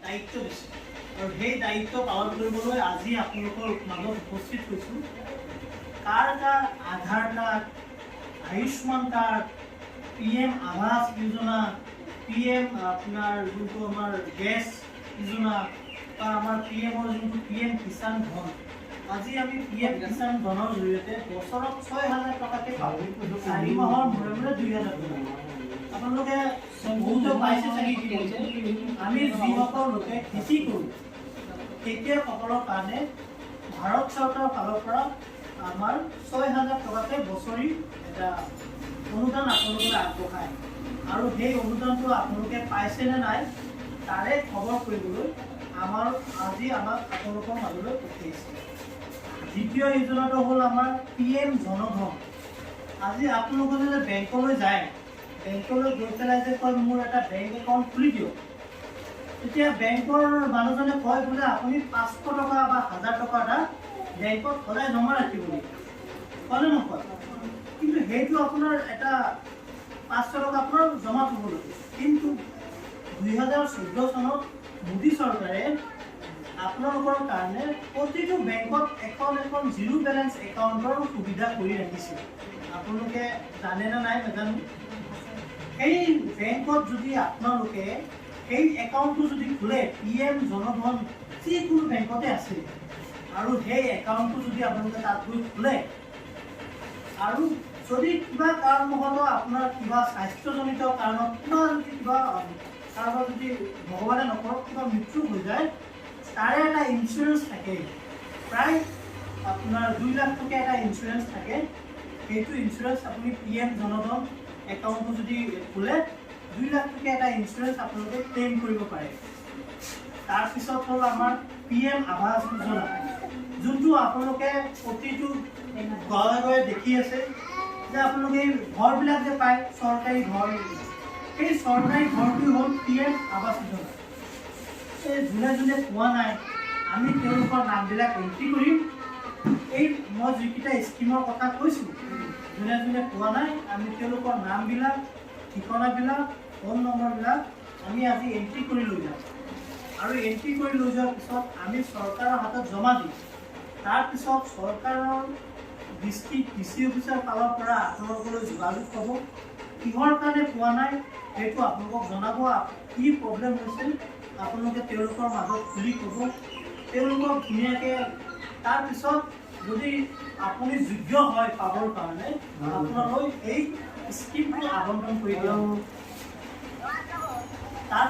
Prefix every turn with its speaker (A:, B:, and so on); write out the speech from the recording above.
A: দায়িত্ব দিছে আৰু সেই দায়িত্ব পালন কৰিবলৈ আজি আপোনালোকৰ মাজত উপস্থিত হৈছোঁ। কাৰ আধাৰ card, Ayushman card, PM Awas Yojana, PM আপোনাৰ যোনটো আমাৰ গেছ যোজনা বা আমাৰ PMৰ যোনটো PM কিষাণ ধন, আজি আমি PM কিষাণ ধনৰ জৰিয়তে বছৰত 6,000 টকাকৈ পাওঁ, 4 মাহৰ মূৰে মূৰে 2,000 টকা। আপোনালোকে বহুতে পাইছে চাগে ইতিমধ্যে। আমি যিসকল লোকে খেতি কৰোঁ খেতিয়কসকলৰ কাৰণে ভাৰত চৰকাৰৰ ফালৰ পৰা আমাৰ 6,000 টকাকৈ বছৰি এটা অনুদান আপোনালোকে আগবঢ়ায় আৰু সেই অনুদানটো আপোনালোকে পাইছে নে নাই তাৰে খবৰ কৰিবলৈ আমাক আপোনালোকৰ মাজলৈ পঠিয়াইছে। দ্বিতীয় যোজনাটো হ'ল আমাৰ PM জনধন। আজি আপোনালোকে যদি বেংকলৈ যায়, বেংকলৈ গৈ পেলাই যে কয় মোৰ এটা বেংক একাউণ্ট খুলি দিয়ক, তেতিয়া বেংকৰ মানুহজনে কয় বোলে আপুনি 500 টকা বা 1,000 টকা এটা বেংকত সদায় জমা ৰাখিব লাগিব, কয়নে নকয়? কিন্তু সেইটো আপোনাৰ এটা 500 টকা আপোনাৰ জমা থ'ব লাগে। কিন্তু 2014 চনত মোদী চৰকাৰে আপোনালোকৰ কাৰণে প্ৰতিটো বেংকত এখন জিৰ' বেলেঞ্চ একাউণ্টৰ সুবিধা কৰি ৰাখিছে। আপোনালোকে জানে নে নাই নাজানো। সেই বেংকত যদি আপোনালোকে সেই একাউণ্টটো যদি খোলে, PM জনধন যিকোনো বেংকতে আছে, আৰু সেই একাউণ্টটো যদি আপোনালোকে তাত গৈ খোলে আৰু যদি কিবা কাৰণবশতঃ আপোনাৰ কিবা স্বাস্থ্যজনিত কাৰণত কিবা কাৰোবাৰ যদি ভগৱানে নকৰক কিবা মৃত্যু হৈ যায়, তাৰে এটা ইঞ্চুৰেঞ্চ থাকে, প্ৰায় আপোনাৰ 2 লাখ টকীয়া এটা ইঞ্চুৰেঞ্চ থাকে। সেইটো ইঞ্চুৰেঞ্চ আপুনি PM জনধন একাউণ্টটো যদি খোলে 2 লাখ টকীয়া এটা ইঞ্চুৰেঞ্চ আপোনালোকে ক্লেইম কৰিব পাৰে। তাৰপিছত হ'ল আমাৰ PM আৱাস যোজনা, যোনটো আপোনালোকে প্ৰতিটো গাঁৱে গাঁৱে দেখি আছে যে আপোনালোকে এই ঘৰবিলাক যে পায় চৰকাৰী ঘৰ, সেই চৰকাৰী ঘৰটো হ'ল PM আৱাস যোজনা। এই যোনে যোনে পোৱা নাই আমি তেওঁলোকৰ নামবিলাক এণ্ট্ৰি কৰিম। এই মই যিকেইটা স্কিমৰ কথা কৈছোঁ, যোনে যোনে পোৱা নাই আমি তেওঁলোকৰ নামবিলাক, ঠিকনাবিলাক, ফোন নম্বৰবিলাক আমি আজি এণ্ট্ৰি কৰি লৈ যাম আৰু এণ্ট্ৰি কৰি লৈ যোৱাৰ পিছত আমি চৰকাৰৰ হাতত জমা দিম। তাৰপিছত চৰকাৰৰ ডিষ্ট্ৰিক্ট DC অফিচৰ ফালৰ পৰা আপোনালোকলৈ যোগাযোগ হ'ব, কিহৰ কাৰণে পোৱা নাই সেইটো আপোনালোকক জনাব, কি প্ৰব্লেম হৈছে আপোনালোকে তেওঁলোকৰ মাজত খুলি ক'ব, তেওঁলোকক ধুনীয়াকৈ। তাৰপিছত যদি আপুনি যোগ্য হয় পাবৰ কাৰণে আপোনালৈ এই স্কিমটো আবণ্টন কৰি দিয়া হ'ব।